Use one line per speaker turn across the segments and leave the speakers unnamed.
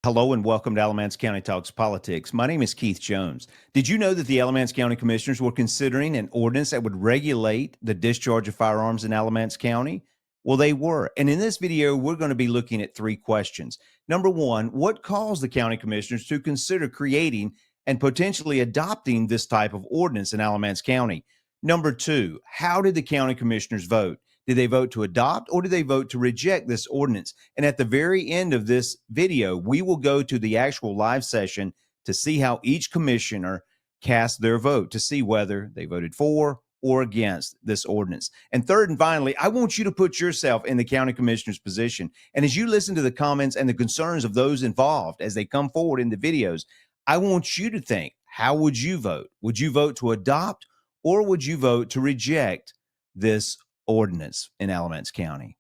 Hello and welcome to Alamance County Talks Politics. My name is Keith Jones. Did you know that the Alamance County Commissioners were considering an ordinance that would regulate the discharge of firearms in Alamance County? Well, they were. And in this video, we're going to be looking at three questions. Number one, what caused the county commissioners to consider creating and potentially adopting this type of ordinance in Alamance County? Number two, how did the county commissioners vote? Did they vote to adopt or did they vote to reject this ordinance? And at the very end of this video, we will go to the actual live session to see how each commissioner cast their vote to see whether they voted for or against this ordinance. And third and finally, I want you to put yourself in the county commissioner's position. And as you listen to the comments and the concerns of those involved as they come forward in the videos, I want you to think, how would you vote? Would you vote to adopt or would you vote to reject this ordinance in Alamance County?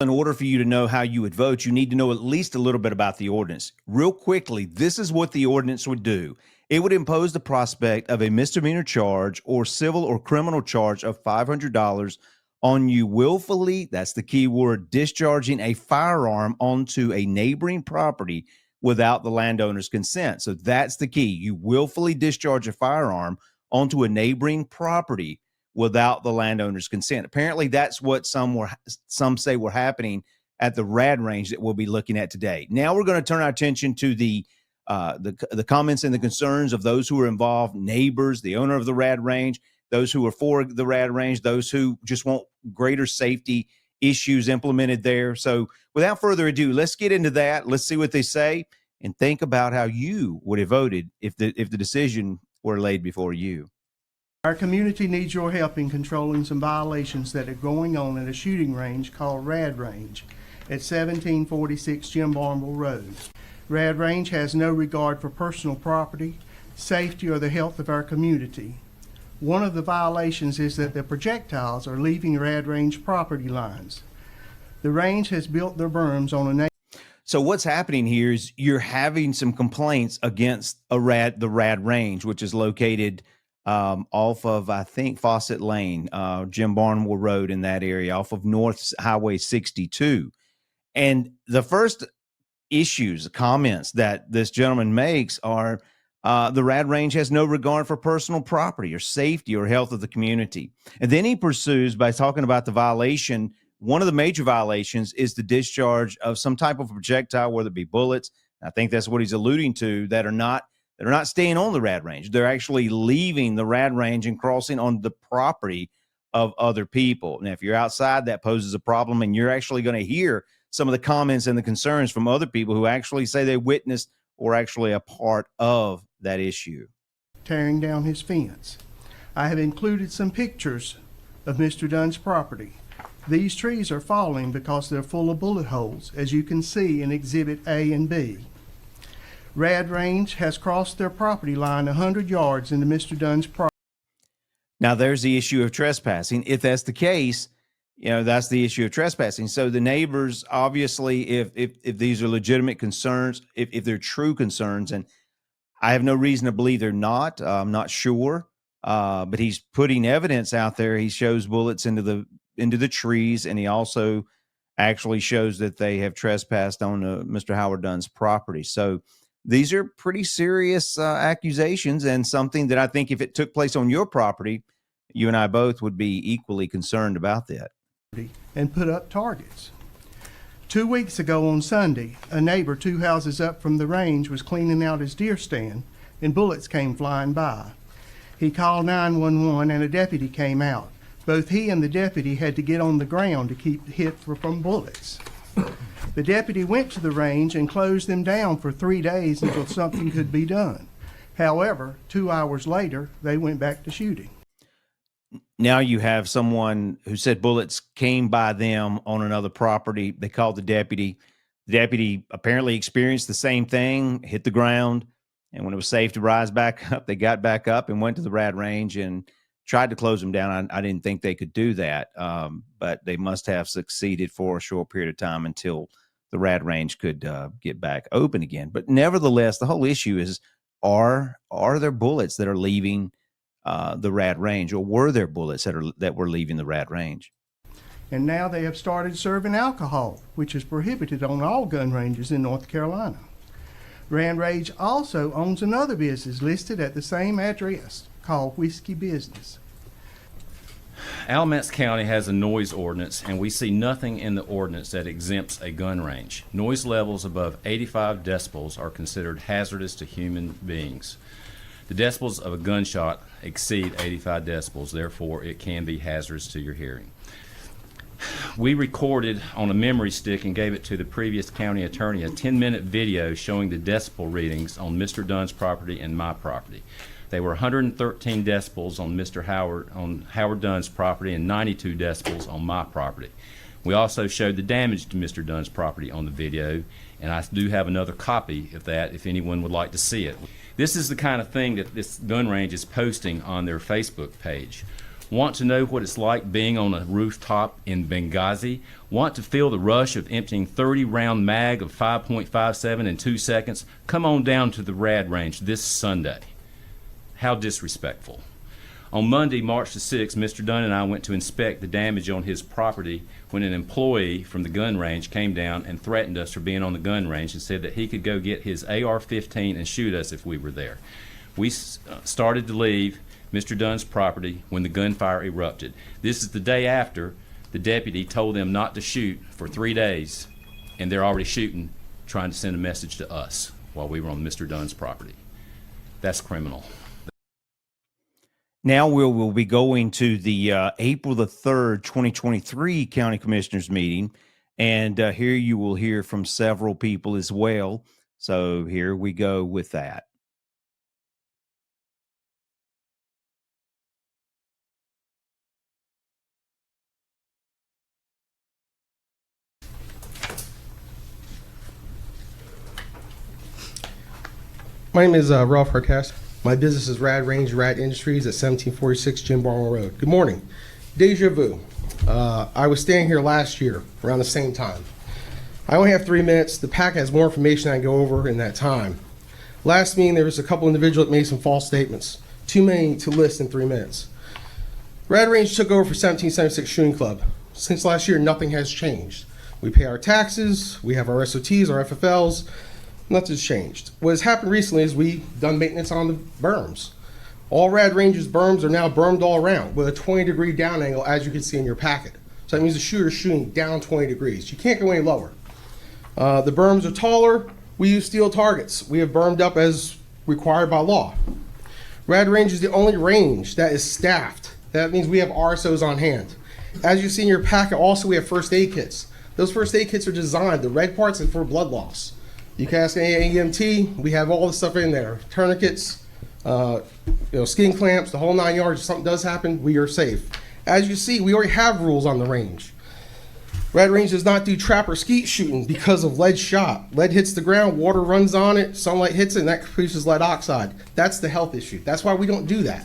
In order for you to know how you would vote, you need to know at least a little bit about the ordinance. Real quickly, this is what the ordinance would do. It would impose the prospect of a misdemeanor charge or civil or criminal charge of $500 on you willfully, that's the key word, discharging a firearm onto a neighboring property without the landowner's consent. So that's the key. You willfully discharge a firearm onto a neighboring property without the landowner's consent. Apparently, that's what some say were happening at the RADD Range that we'll be looking at today. Now we're going to turn our attention to the comments and the concerns of those who are involved, neighbors, the owner of the RADD Range, those who are for the RADD Range, those who just want greater safety issues implemented there. So without further ado, let's get into that. Let's see what they say and think about how you would have voted if the decision were laid before you.
Our community needs your help in controlling some violations that are going on at a shooting range called RADD Range at 1746 Jim Barnwell Road. RADD Range has no regard for personal property, safety, or the health of our community. One of the violations is that the projectiles are leaving RADD Range property lines. The range has built their berms on a
So what's happening here is you're having some complaints against the RADD Range, which is located off of, I think, Fawcett Lane, Jim Barnwell Road in that area, off of North Highway 62. And the first comments that this gentleman makes are, the RADD Range has no regard for personal property or safety or health of the community. And then he pursues by talking about the violation. One of the major violations is the discharge of some type of projectile, whether it be bullets. I think that's what he's alluding to, that are not staying on the RADD Range. They're actually leaving the RADD Range and crossing on the property of other people. Now, if you're outside, that poses a problem, and you're actually going to hear some of the comments and the concerns from other people who actually say they witnessed or actually a part of that issue.
Tearing down his fence. I have included some pictures of Mr. Dunn's property. These trees are falling because they're full of bullet holes, as you can see in Exhibit A and B. RADD Range has crossed their property line 100 yards into Mr. Dunn's property.
Now, there's the issue of trespassing. If that's the case, that's the issue of trespassing. So the neighbors, obviously, if these are legitimate concerns, if they're true concerns, and I have no reason to believe they're not, I'm not sure, but he's putting evidence out there. He shows bullets into the trees, and he also actually shows that they have trespassed on Mr. Howard Dunn's property. So these are pretty serious accusations, and something that I think if it took place on your property, you and I both would be equally concerned about that.
And put up targets. 2 weeks ago on Sunday, a neighbor 2 houses up from the range was cleaning out his deer stand, and bullets came flying by. He called 911 and a deputy came out. Both he and the deputy had to get on the ground to keep hit from bullets. The deputy went to the range and closed them down for 3 days until something could be done. However, 2 hours later, they went back to shooting.
Now you have someone who said bullets came by them on another property. They called the deputy. The deputy apparently experienced the same thing, hit the ground, and when it was safe to rise back up, they got back up and went to the RADD Range and tried to close them down. I didn't think they could do that, but they must have succeeded for a short period of time until the RADD Range could get back open again. But nevertheless, the whole issue is, are there bullets that are leaving the RADD range, or were there bullets that were leaving the RADD range?
And now they have started serving alcohol, which is prohibited on all gun ranges in North Carolina. RADD Range also owns another business listed at the same address called Whiskey Business.
Alamance County has a noise ordinance, and we see nothing in the ordinance that exempts a gun range. Noise levels above 85 decibels are considered hazardous to human beings. The decibels of a gunshot exceed 85 decibels, therefore it can be hazardous to your hearing. We recorded on a memory stick and gave it to the previous county attorney a 10-minute video showing the decibel readings on Mr. Dunn's property and my property. They were 113 decibels on Howard Dunn's property and 92 decibels on my property. We also showed the damage to Mr. Dunn's property on the video, and I do have another copy of that if anyone would like to see it. This is the kind of thing that this gun range is posting on their Facebook page. Want to know what it's like being on a rooftop in Benghazi? Want to feel the rush of emptying 30-round mag of 5.57 in 2 seconds? Come on down to the RADD Range this Sunday. How disrespectful. On Monday, March the 6th, Mr. Dunn and I went to inspect the damage on his property when an employee from the gun range came down and threatened us for being on the gun range and said that he could go get his AR-15 and shoot us if we were there. We started to leave Mr. Dunn's property when the gunfire erupted. This is the day after the deputy told them not to shoot for 3 days, and they're already shooting, trying to send a message to us while we were on Mr. Dunn's property. That's criminal.
Now we'll be going to the April the 3rd, 2023 County Commissioners meeting, and here you will hear from several people as well. So here we go with that.
My name is Ralph Hartast. My business is RADD Range, RADD Industries at 1746 Jim Barnwell Road. Good morning. Deja vu. I was staying here last year around the same time. I only have 3 minutes. The pack has more information I can go over in that time. Last meeting, there was a couple individuals that made some false statements. Too many to list in 3 minutes. RADD Range took over for 1776 Shooting Club. Since last year, nothing has changed. We pay our taxes, we have our SOTs, our FFLs. Nothing's changed. What has happened recently is we've done maintenance on the berms. All RADD Range's berms are now bermed all around with a 20-degree down angle, as you can see in your packet. So that means the shooter's shooting down 20 degrees. You can't go any lower. The berms are taller. We use steel targets. We have bermed up as required by law. RADD Range is the only range that is staffed. That means we have RSOs on hand. As you see in your packet, also we have first aid kits. Those first aid kits are designed, the red parts are for blood loss. You can ask any EMT, we have all the stuff in there. Tourniquets, skin clamps, the whole 9 yards. If something does happen, we are safe. As you see, we already have rules on the range. RADD Range does not do trap or skeet shooting because of lead shot. Lead hits the ground, water runs on it, sunlight hits it, and that produces lead oxide. That's the health issue. That's why we don't do that.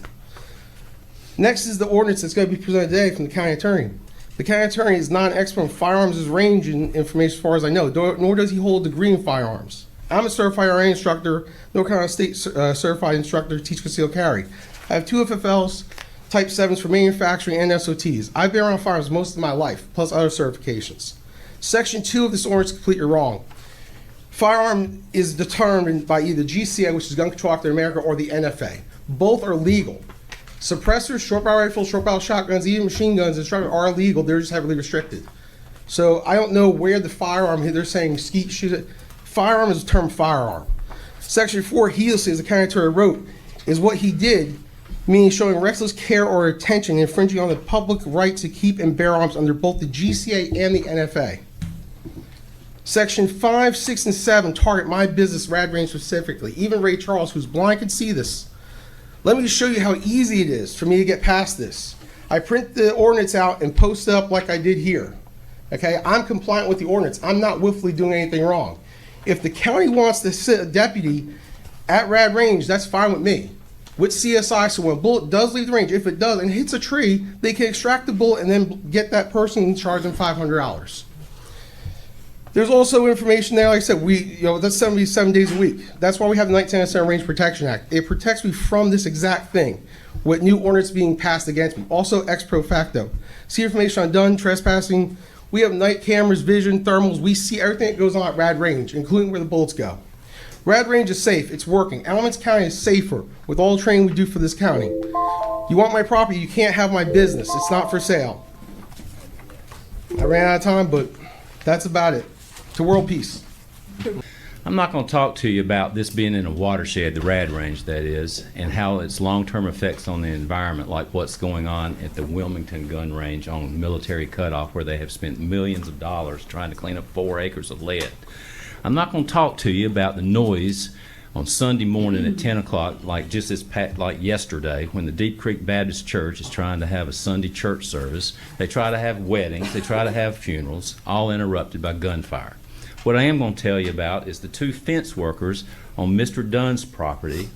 Next is the ordinance that's going to be presented today from the county attorney. The county attorney is not an expert on firearms range and information as far as I know, nor does he hold a degree in firearms. I'm a certified RA instructor, North Carolina State certified instructor, teach concealed carry. I have 2 FFLs, type 7s for manufacturing and SOTs. I've been around firearms most of my life, plus other certifications. Section 2 of this ordinance is completely wrong. Firearm is determined by either GCA, which is Gun Control Act of America, or the NFA. Both are legal. Suppressors, short barrel rifles, short barrel shotguns, even machine guns are illegal. They're just heavily restricted. So I don't know where the firearm, they're saying skeet shoot it. Firearm is the term firearm. Section 4, heedlessly, as the county attorney wrote, is what he did, meaning showing reckless care or attention, infringing on the public right to keep and bear arms under both the GCA and the NFA. Section 5, 6, and 7 target my business, RADD Range specifically. Even Ray Charles, who's blind, can see this. Let me show you how easy it is for me to get past this. I print the ordinance out and post it up like I did here. Okay, I'm compliant with the ordinance. I'm not willfully doing anything wrong. If the county wants to sit a deputy at RADD Range, that's fine with me. With CSI, so when a bullet does leave the range, if it does and hits a tree, they can extract the bullet and then get that person and charge them $500. There's also information there, like I said, that's 77 days a week. That's why we have the 1997 Range Protection Act. It protects me from this exact thing, with new ordinance being passed against me. Also, ex pro facto. See information on gun trespassing. We have night cameras, vision, thermals. We see everything that goes on at RADD Range, including where the bullets go. RADD Range is safe. It's working. Alamance County is safer with all the training we do for this county. You want my property, you can't have my business. It's not for sale. I ran out of time, but that's about it. To world peace.
I'm not going to talk to you about this being in a watershed, the RADD Range that is, and how its long-term effects on the environment, like what's going on at the Wilmington Gun Range on Military Cutoff, where they have spent millions of dollars trying to clean up 4 acres of lead. I'm not going to talk to you about the noise on Sunday morning at 10 o'clock, like yesterday, when the Deep Creek Baptist Church is trying to have a Sunday church service. They try to have weddings, they try to have funerals, all interrupted by gunfire. What I am going to tell you about is the 2 fence workers on Mr. Dunn's property,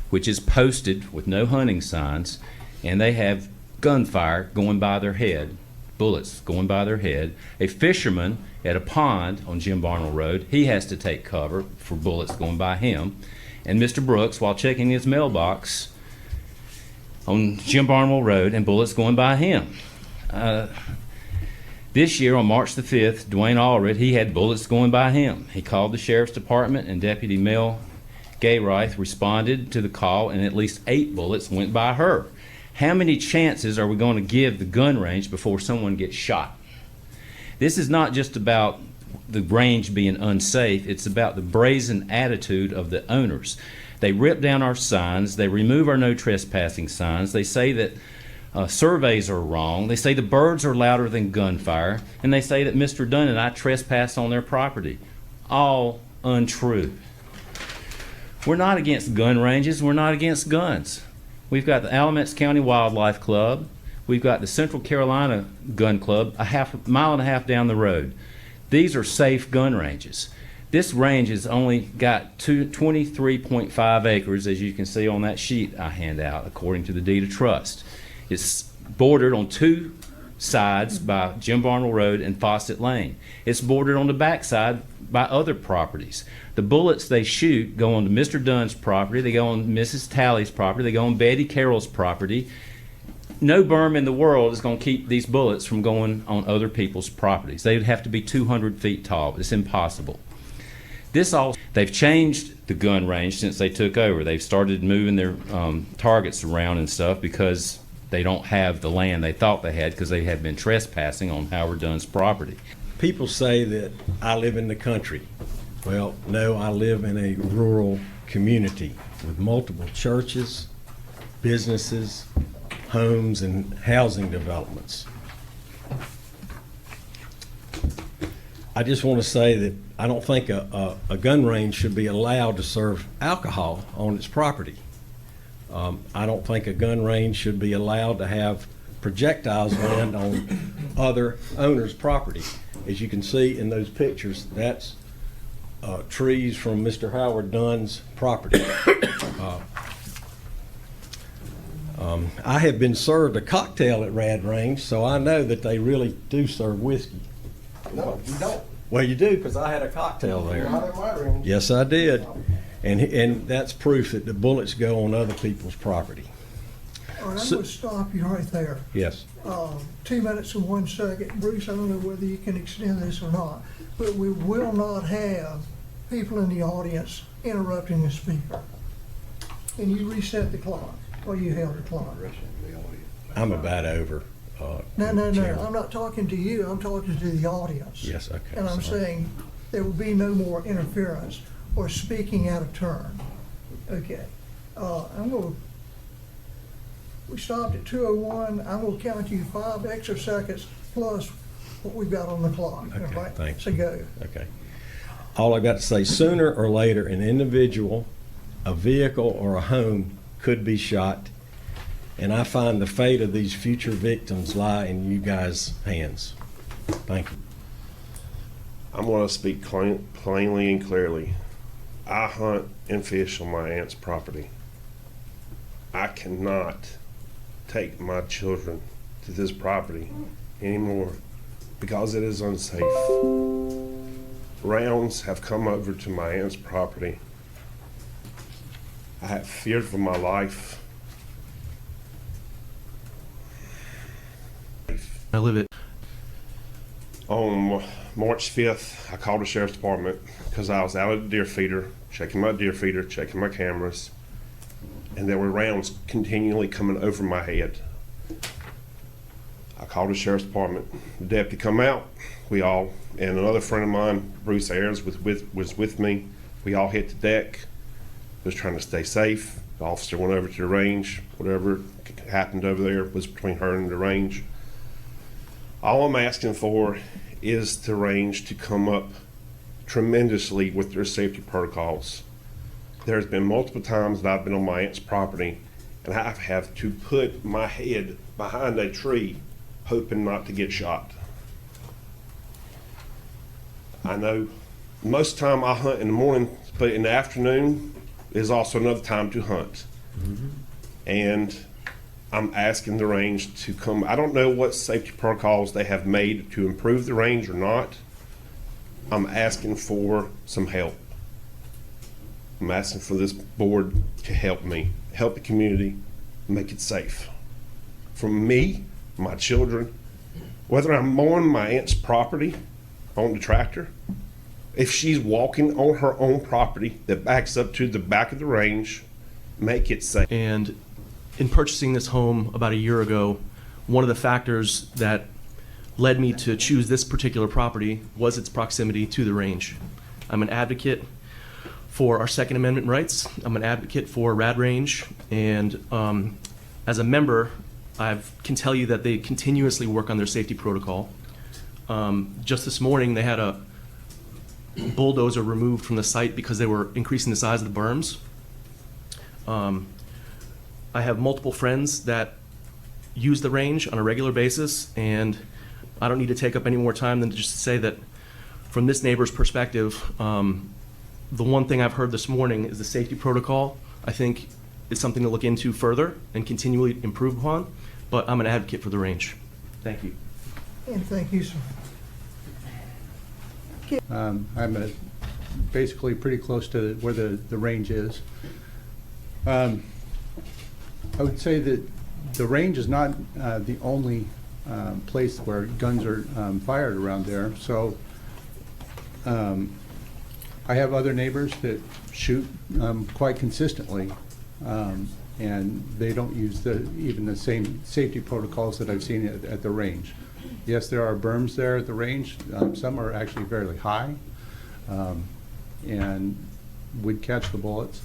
which is posted with no hunting signs, and they have gunfire going by their head, bullets going by their head. A fisherman at a pond on Jim Barnwell Road, he has to take cover for bullets going by him. And Mr. Brooks, while checking his mailbox on Jim Barnwell Road, and bullets going by him. This year, on March the 5th, Dwayne Allred, he had bullets going by him. He called the Sheriff's Department, and Deputy Mel Gayreith responded to the call, and at least 8 bullets went by her. How many chances are we going to give the gun range before someone gets shot? This is not just about the range being unsafe, it's about the brazen attitude of the owners. They rip down our signs, they remove our no trespassing signs, they say that surveys are wrong. They say the birds are louder than gunfire, and they say that Mr. Dunn and I trespass on their property. All untrue. We're not against gun ranges. We're not against guns. We've got the Alamance County Wildlife Club. We've got the Central Carolina Gun Club a mile and a half down the road. These are safe gun ranges. This range has only got 23.5 acres, as you can see on that sheet I hand out, according to the deed of trust. It's bordered on 2 sides by Jim Barnwell Road and Fawcett Lane. It's bordered on the backside by other properties. The bullets they shoot go on Mr. Dunn's property, they go on Mrs. Talley's property, they go on Betty Carroll's property. No berm in the world is going to keep these bullets from going on other people's properties. They would have to be 200 feet tall. It's impossible. They've changed the gun range since they took over. They've started moving their targets around and stuff because they don't have the land they thought they had, because they have been trespassing on Howard Dunn's property.
People say that I live in the country. Well, no, I live in a rural community with multiple churches, businesses, homes, and housing developments. I just want to say that I don't think a gun range should be allowed to serve alcohol on its property. I don't think a gun range should be allowed to have projectiles land on other owners' property. As you can see in those pictures, that's trees from Mr. Howard Dunn's property. I have been served a cocktail at RADD Range, so I know that they really do serve whiskey.
No, you don't.
Well, you do, because I had a cocktail there.
Not at my range.
Yes, I did. And that's proof that the bullets go on other people's property.
All right, I'm going to stop you right there.
Yes.
2 minutes and 1 second. Bruce, I don't know whether you can extend this or not, but we will not have people in the audience interrupting the speaker. And you reset the clock, or you held the clock.
I'm about over.
No,
Chairman.
I'm not talking to you, I'm talking to the audience.
Yes, okay.
And I'm
sorry.
saying there will be no more interference or speaking out of turn. Okay. We stopped at 2:01. I'm going to count you 5 extra seconds plus what we've got on the clock.
Okay,
All right?
thanks.
So go.
Okay. All I got to say, sooner or later, an individual, a vehicle, or a home could be shot, and I find the fate of these future victims lie in you guys' hands. Thank you.
I'm going to speak plainly and clearly. I hunt and fish on my aunt's property. I cannot take my children to this property anymore because it is unsafe. rounds have come over to my aunt's property, I have feared for my life.
I live it.
On March 5th, I called the sheriff's department because I was out at the deer feeder, checking my deer feeder, checking my cameras, and there were rounds continually coming over my head. I called the sheriff's department. The deputy come out. We all, and another friend of mine, Bruce Ayers, was with me. We all hit the deck. Was trying to stay safe. The officer went over to the range. Whatever happened over there was between her and the range. All I'm asking for is the range to come up tremendously with their safety protocols. There's been multiple times that I've been on my aunt's property and I've had to put my head behind a tree hoping not to get shot. I know most time I hunt in the morning, but in the afternoon is also another time to hunt. And I'm asking the range to come. I don't know what safety protocols they have made to improve the range or not. I'm asking for some help. I'm asking for this board to help me, help the community, make it safe. For me, my children, whether I'm mowing my aunt's property on the tractor, if she's walking on her own property that backs up to the back of the range, make it safe.
And in purchasing this home about a year ago, one of the factors that led me to choose this particular property was its proximity to the range. I'm an advocate for our Second Amendment rights. I'm an advocate for RADD Range, and as a member, I can tell you that they continuously work on their safety protocol. Just this morning, they had a bulldozer removed from the site because they were increasing the size of the berms. I have multiple friends that use the range on a regular basis, and I don't need to take up any more time than to just say that from this neighbor's perspective, the one thing I've heard this morning is the safety protocol. I think it's something to look into further and continually improve upon, but I'm an advocate for the range. Thank you.
And thank you, sir.
I'm basically pretty close to where the range is. I would say that the range is not the only place where guns are fired around there. So I have other neighbors that shoot quite consistently, and they don't use even the same safety protocols that I've seen at the range. Yes, there are berms there at the range. Some are actually fairly high and would catch the bullets.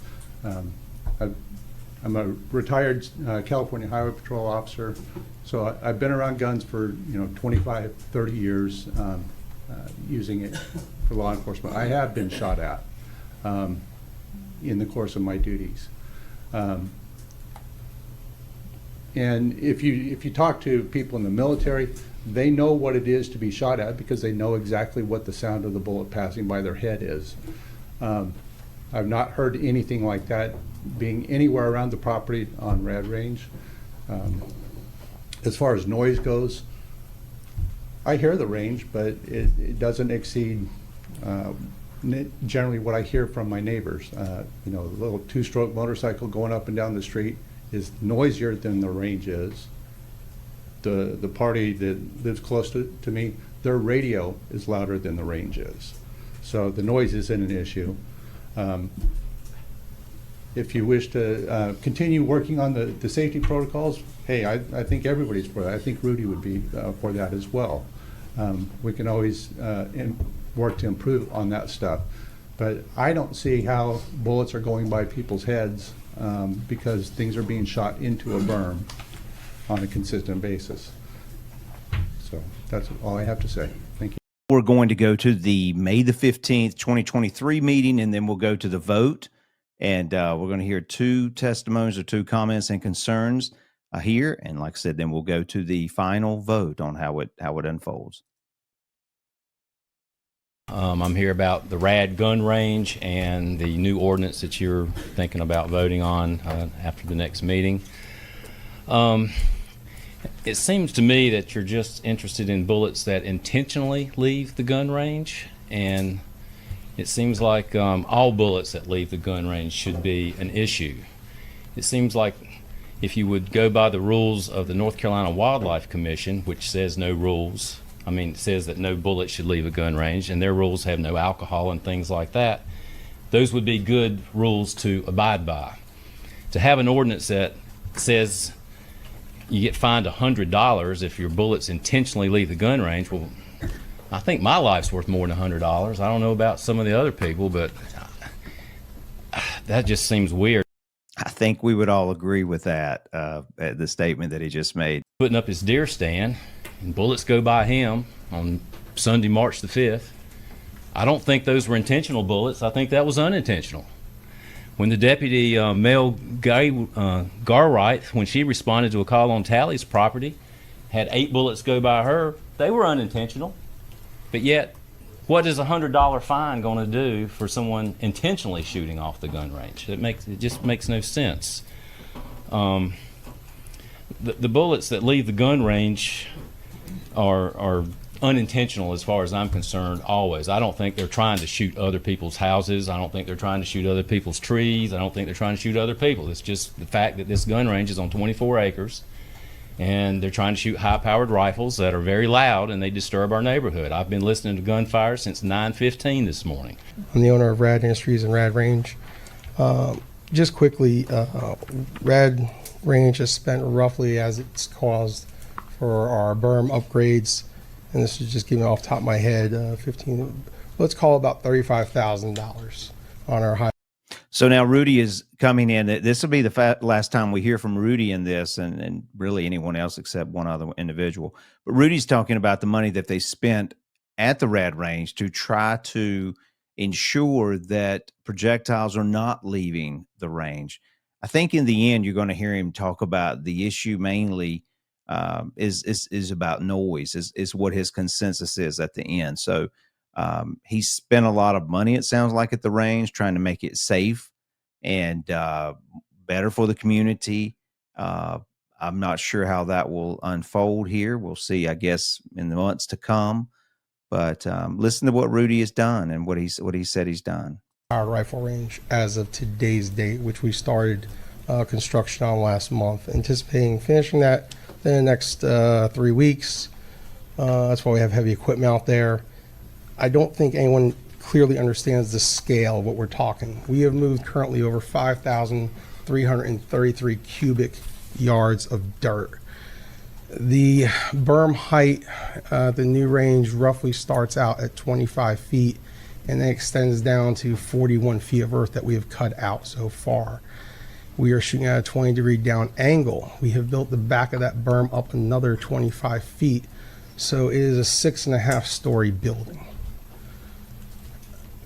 I'm a retired California Highway Patrol officer, so I've been around guns for 25, 30 years, using it for law enforcement. I have been shot at in the course of my duties. And if you talk to people in the military, they know what it is to be shot at because they know exactly what the sound of the bullet passing by their head is. I've not heard anything like that being anywhere around the property on RADD Range. As far as noise goes, I hear the range, but it doesn't exceed generally what I hear from my neighbors. A little two-stroke motorcycle going up and down the street is noisier than the range is. The party that lives close to me, their radio is louder than the range is. So the noise isn't an issue. If you wish to continue working on the safety protocols, hey, I think everybody's for that. I think Rudy would be for that as well. We can always work to improve on that stuff. But I don't see how bullets are going by people's heads because things are being shot into a berm on a consistent basis. So that's all I have to say. Thank you.
We're going to go to the May the 15th, 2023 meeting, and then we'll go to the vote. And we're going to hear two testimonies or two comments and concerns here. And like I said, then we'll go to the final vote on how it unfolds.
I'm here about the RADD gun range and the new ordinance that you're thinking about voting on after the next meeting. It seems to me that you're just interested in bullets that intentionally leave the gun range, and It seems like all bullets that leave the gun range should be an issue. It seems like if you would go by the rules of the North Carolina Wildlife Commission, which says no rules, it says that no bullet should leave a gun range, and their rules have no alcohol and things like that, those would be good rules to abide by. To have an ordinance that says you get fined $100 if your bullets intentionally leave the gun range, well, I think my life's worth more than $100. I don't know about some of the other people, but that just seems weird.
I think we would all agree with that, the statement that he just made.
Putting up his deer stand, and bullets go by him on Sunday, March the 5th. I don't think those were intentional bullets. I think that was unintentional. When the deputy, Mel Garwright, when she responded to a call on Tally's property, had 8 bullets go by her, they were unintentional. But yet, what is a $100 fine going to do for someone intentionally shooting off the gun range? It just makes no sense. The bullets that leave the gun range are unintentional as far as I'm concerned, always. I don't think they're trying to shoot other people's houses. I don't think they're trying to shoot other people's trees. I don't think they're trying to shoot other people. It's just the fact that this gun range is on 24 acres, and they're trying to shoot high-powered rifles that are very loud, and they disturb our neighborhood. I've been listening to gunfire since 9:15 this morning.
I'm the owner of RADD Industries and RADD Range. Just quickly, RADD Range has spent roughly, as it's caused, for our berm upgrades, and this is just giving off the top of my head, let's call it about $35,000 on our high.
So now Rudy is coming in. This will be the last time we hear from Rudy in this, and really anyone else except one other individual. But Rudy's talking about the money that they spent at the RADD Range to try to ensure that projectiles are not leaving the range. I think in the end, you're going to hear him talk about the issue mainly is about noise, is what his consensus is at the end. So he spent a lot of money, it sounds like, at the range trying to make it safe and better for the community. I'm not sure how that will unfold here. We'll see, I guess, in the months to come. But listen to what Rudy has done and what he said he's done.
Our rifle range as of today's date, which we started construction on last month, anticipating finishing that in the next 3 weeks. That's why we have heavy equipment out there. I don't think anyone clearly understands the scale of what we're talking. We have moved currently over 5,333 cubic yards of dirt. The berm height, the new range roughly starts out at 25 feet and then extends down to 41 feet of earth that we have cut out so far. We are shooting at a 20-degree down angle. We have built the back of that berm up another 25 feet. So it is a 6.5-story building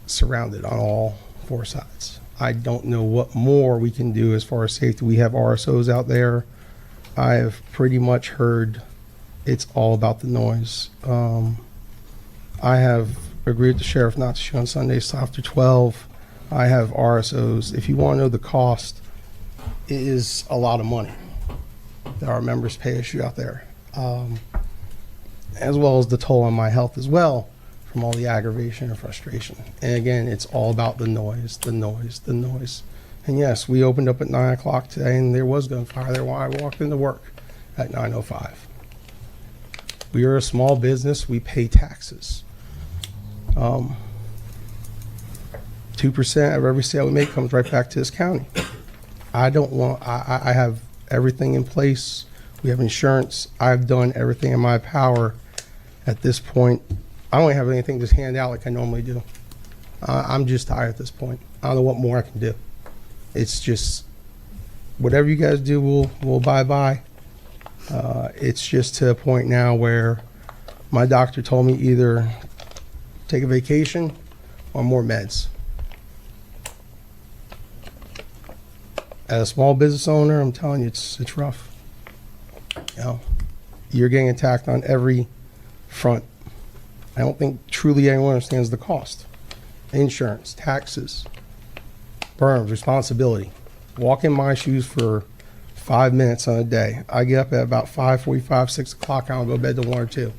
surrounded on all 4 sides. I don't know what more we can do as far as safety. We have RSOs out there. I have pretty much heard it's all about the noise. I have agreed with the sheriff not to shoot on Sundays after 12. I have RSOs. If you want to know the cost, it is a lot of money that our members pay to shoot out there, as well as the toll on my health as well from all the aggravation and frustration. And again, it's all about the noise, the noise, the noise. And yes, we opened up at 9 o'clock today, and there was gunfire there while I walked into work at 9:05. We are a small business. We pay taxes. 2% of every sale we make comes right back to this county. I have everything in place. We have insurance. I've done everything in my power at this point. I don't have anything to hand out like I normally do. I'm just tired at this point. I don't know what more I can do. It's just whatever you guys do, we'll abide by. It's just to a point now where my doctor told me either take a vacation or more meds. As a small business owner, I'm telling you, it's rough. You know, you're getting attacked on every front. I don't think truly anyone understands the cost. Insurance, taxes, berms, responsibility. Walk in my shoes for 5 minutes on a day. I get up at about 5:45, 6 o'clock. I'll go to bed till 1 or 2.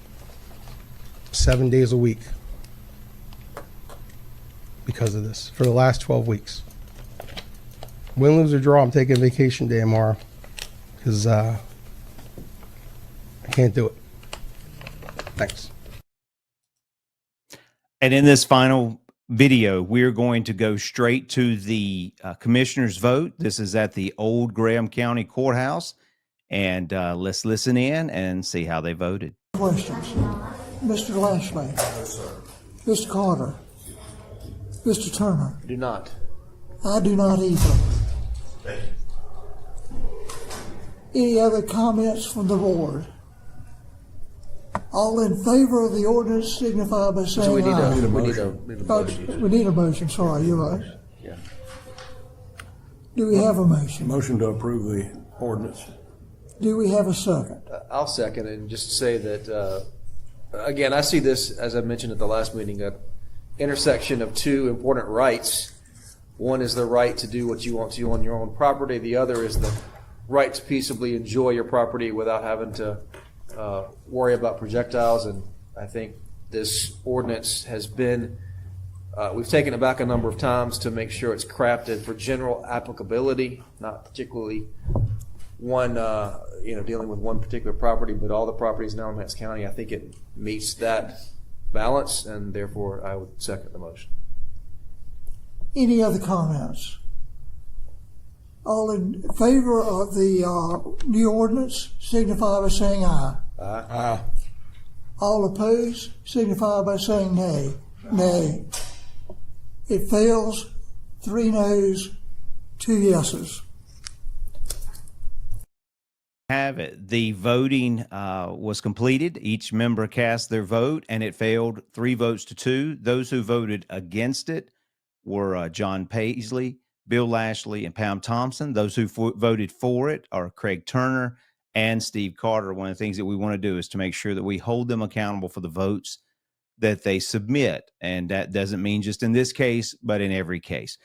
7 days a week. because of this for the last 12 weeks. Win, lose, or draw, I'm taking vacation day tomorrow because I can't do it. Thanks.
And in this final video, we're going to go straight to the commissioner's vote. This is at the old Graham County Courthouse. And let's listen in and see how they voted.
Questions? Mr. Lashley? Mr. Carter? Mr. Turner?
Do not.
I do not either. Any other comments from the board? All in favor of the ordinance signify by saying
So we need
aye.
a
Oh,
motion.
we need a motion, sorry, you're right.
Yeah.
Do we have a motion?
Motion to approve the ordinance.
Do we have a second?
I'll second it and just say that, again, I see this, as I mentioned at the last meeting, an intersection of two important rights. One is the right to do what you want to on your own property. The other is the right to peaceably enjoy your property without having to worry about projectiles. And I think this ordinance has been, we've taken it back a number of times to make sure it's crafted for general applicability, not particularly one, dealing with one particular property, but all the properties in Alamance County. I think it meets that balance, and therefore I would second the motion.
Any other comments? All in favor of the new ordinance signify by saying aye.
Aye.
All opposed signify by saying nay. Nay. It fails. 3 noes, 2 yeses.
Have it. The voting was completed. Each member cast their vote, and it failed 3 votes to 2. Those who voted against it were John Paisley, Bill Lashley, and Pam Thompson. Those who voted for it are Craig Turner and Steve Carter. One of the things that we want to do is to make sure that we hold them accountable for the votes that they submit. And that doesn't mean just in this case, but in every case.